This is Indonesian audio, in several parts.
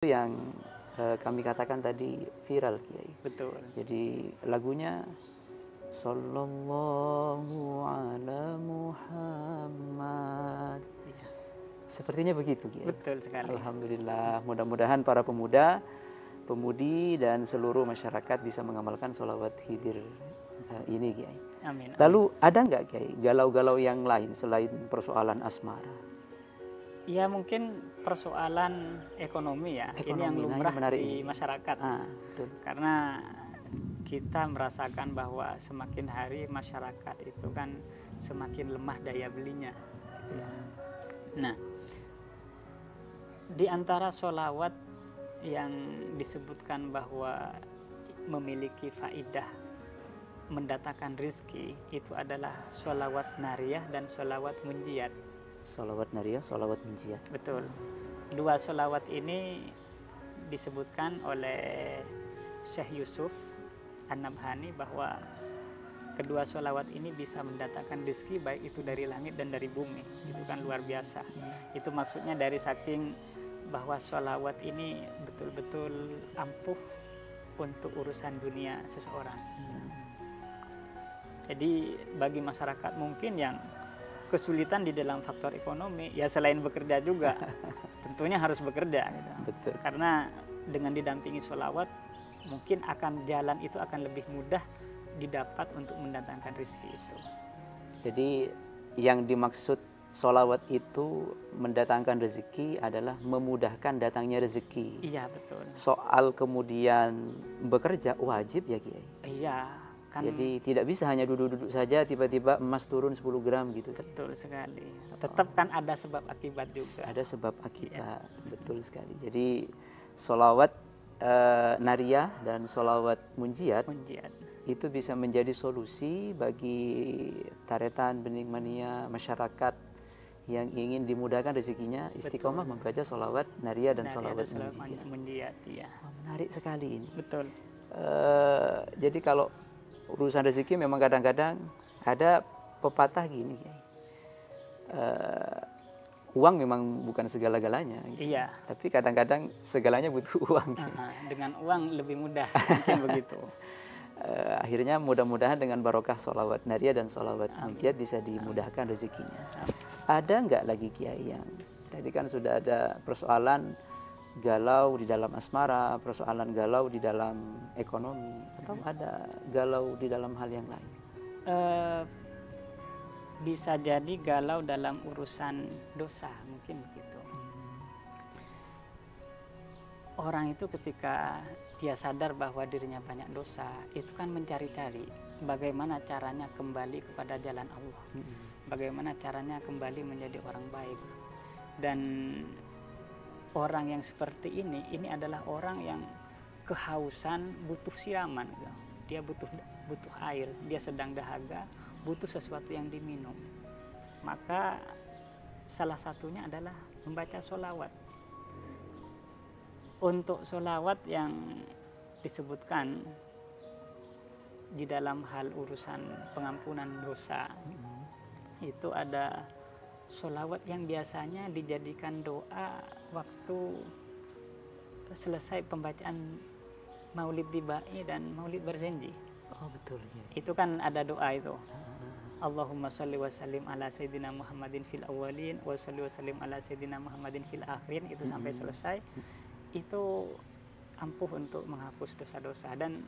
yang kami katakan tadi viral, Kiai. Betul. Jadi lagunya Sallallahu ala Muhammad. Iya. Sepertinya begitu, Kiai. Betul sekali. Alhamdulillah, mudah-mudahan para pemuda, pemudi dan seluruh masyarakat bisa mengamalkan sholawat Khidir ini, Kiai. Amin. Lalu ada nggak, Kiai, galau-galau yang lain selain persoalan asmara? Ya mungkin persoalan ekonomi ya. Ini yang Ekonomi, nah, lumrah yang menarik di ini. masyarakat. Betul. Karena kita merasakan bahwa semakin hari masyarakat itu kan semakin lemah daya belinya. Gitu ya. Nah, di antara sholawat yang disebutkan bahwa memiliki faidah mendatangkan rizki itu adalah sholawat nariyah dan sholawat munjiat. Sholawat nariyah, sholawat munjiat. Betul. Dua sholawat ini disebutkan oleh Syekh Yusuf An-Nabhani bahwa kedua sholawat ini bisa mendatangkan rezeki baik itu dari langit dan dari bumi. Itu kan luar biasa. Itu maksudnya dari saking bahwa sholawat ini betul-betul ampuh untuk urusan dunia seseorang. Jadi bagi masyarakat mungkin yang kesulitan di dalam faktor ekonomi, ya selain bekerja juga tentunya harus bekerja gitu. Betul. Karena dengan didampingi sholawat mungkin akan jalan itu akan lebih mudah didapat untuk mendatangkan rezeki itu. Jadi yang dimaksud sholawat itu mendatangkan rezeki adalah memudahkan datangnya rezeki. Iya betul. Soal kemudian bekerja wajib ya, Kiai. Iya kan. Jadi tidak bisa hanya duduk-duduk saja tiba-tiba emas turun 10 gram gitu. Betul sekali. Tetap kan ada sebab akibat juga. Ada sebab akibat. Betul sekali. Jadi sholawat nariyah dan sholawat munjiat itu bisa menjadi solusi bagi taretan bening mania masyarakat yang ingin dimudahkan rezekinya, istiqomah membaca sholawat nariyah dan sholawat munjiat. Ya. Menarik sekali ini. Betul. Jadi kalau urusan rezeki memang kadang-kadang ada pepatah gini, uang memang bukan segala-galanya. Gitu. Iya. Tapi kadang-kadang segalanya butuh uang. Gitu. Dengan uang lebih mudah, mungkin begitu. Akhirnya mudah-mudahan dengan barokah sholawat nariyah dan sholawat munjiat bisa dimudahkan rezekinya. Ada nggak lagi, Kiai, yang tadi kan sudah ada persoalan galau di dalam asmara, persoalan galau di dalam ekonomi, atau ada galau di dalam hal yang lain? Bisa jadi galau dalam urusan dosa, mungkin begitu. Orang itu ketika dia sadar bahwa dirinya banyak dosa, itu kan mencari-cari bagaimana caranya kembali kepada jalan Allah, bagaimana caranya kembali menjadi orang baik. Dan orang yang seperti ini adalah orang yang kehausan, butuh siraman. Dia butuh air, dia sedang dahaga, butuh sesuatu yang diminum. Maka salah satunya adalah membaca sholawat. Untuk sholawat yang disebutkan di dalam hal urusan pengampunan dosa, itu ada sholawat yang biasanya dijadikan doa waktu selesai pembacaan Maulid Tibai dan Maulid Berjanji. Oh betul. Ya. Itu kan ada doa itu. Allahumma sholli wa sallim ala sayyidina Muhammadin fil awwalin wa sholli wa sallim ala sayyidina Muhammadin fil akhirin. Itu sampai selesai. Itu ampuh untuk menghapus dosa-dosa. Dan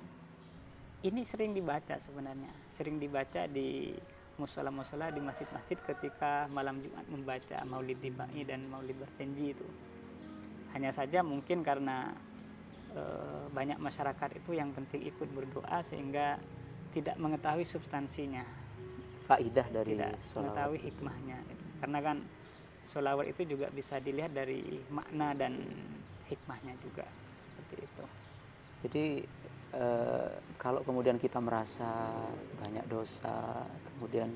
ini sering dibaca sebenarnya. Sering dibaca di musola-musola, di masjid-masjid ketika malam Jumat membaca Maulid Tibai dan Maulid Berjanji itu. Hanya saja mungkin karena banyak masyarakat itu yang penting ikut berdoa sehingga tidak mengetahui substansinya, faidah dari tidak sholawat, mengetahui hikmahnya. Karena kan sholawat itu juga bisa dilihat dari makna dan hikmahnya juga seperti itu. Jadi kalau kemudian kita merasa banyak dosa, kemudian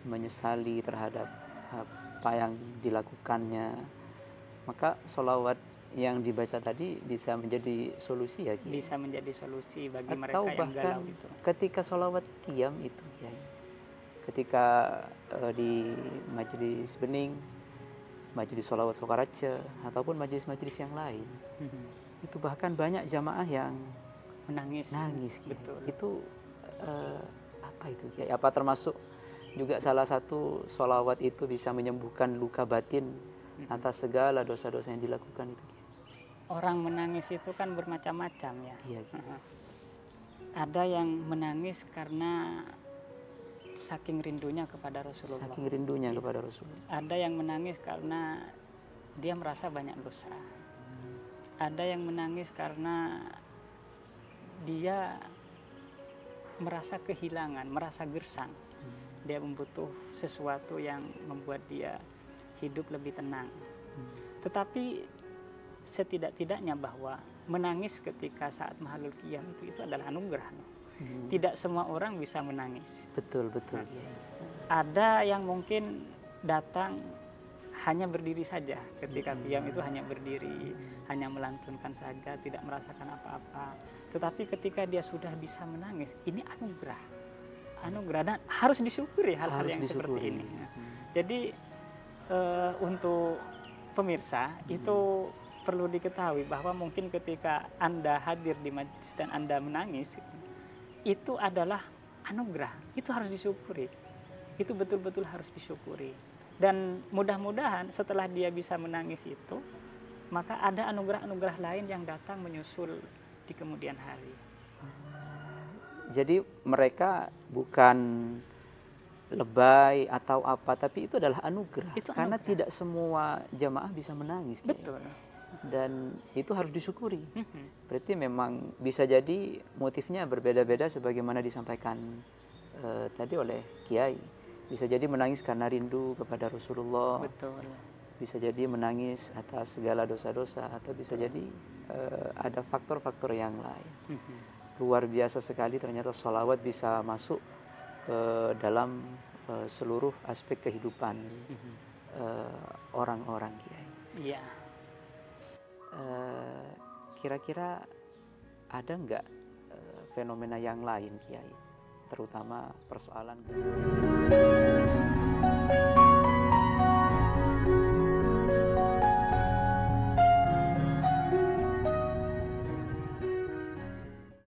menyesali terhadap apa yang dilakukannya, maka sholawat yang dibaca tadi bisa menjadi solusi ya, Kiai? Bisa menjadi solusi bagi mereka yang galau itu. Ketika sholawat qiyam itu, Kiai, ketika di majelis bening, majelis sholawat Sokaraja, ataupun majelis-majelis yang lain, Itu bahkan banyak jamaah yang Menangis. nangis, Kiai. Betul. Itu apa itu, Kiai? Apa termasuk juga salah satu sholawat itu bisa menyembuhkan luka batin atas segala dosa-dosa yang dilakukan itu, Kiai? Orang menangis itu kan bermacam-macam ya. Iya, Kiai. Ada yang menangis karena saking rindunya kepada Rasulullah. Saking rindunya kepada Rasulullah. Ada yang menangis karena dia merasa banyak dosa. Ada yang menangis karena dia merasa kehilangan, merasa gersang. Dia membutuh sesuatu yang membuat dia hidup lebih tenang. Tetapi setidak-tidaknya bahwa menangis ketika saat mahalul qiyam itu adalah anugerah. Tidak semua orang bisa menangis. Betul, betul, Kiai. Ada yang mungkin datang hanya berdiri saja ketika qiyam itu, hanya berdiri, hanya melantunkan saja, tidak merasakan apa-apa. Tetapi ketika dia sudah bisa menangis, ini anugerah. Anugerah, dan harus disyukuri hal-hal yang seperti ini. Jadi untuk pemirsa itu perlu diketahui bahwa mungkin ketika Anda hadir di majelis dan Anda menangis, itu adalah anugerah, itu harus disyukuri. Itu betul-betul harus disyukuri. Dan mudah-mudahan setelah dia bisa menangis itu, maka ada anugerah-anugerah lain yang datang menyusul di kemudian hari. Jadi mereka bukan lebay atau apa, tapi itu adalah anugerah. Itu karena anugerah. tidak semua jamaah bisa menangis, Kiai. Betul. Dan itu harus disyukuri. Berarti memang bisa jadi motifnya berbeda-beda sebagaimana disampaikan tadi oleh Kiai. Bisa jadi menangis karena rindu kepada Rasulullah. Betul. Bisa jadi menangis atas segala dosa-dosa, atau bisa jadi ada faktor-faktor yang lain. Luar biasa sekali ternyata sholawat bisa masuk ke dalam seluruh aspek kehidupan orang-orang, Kiai. Iya. Kira-kira ada nggak fenomena yang lain, Kiai, terutama persoalan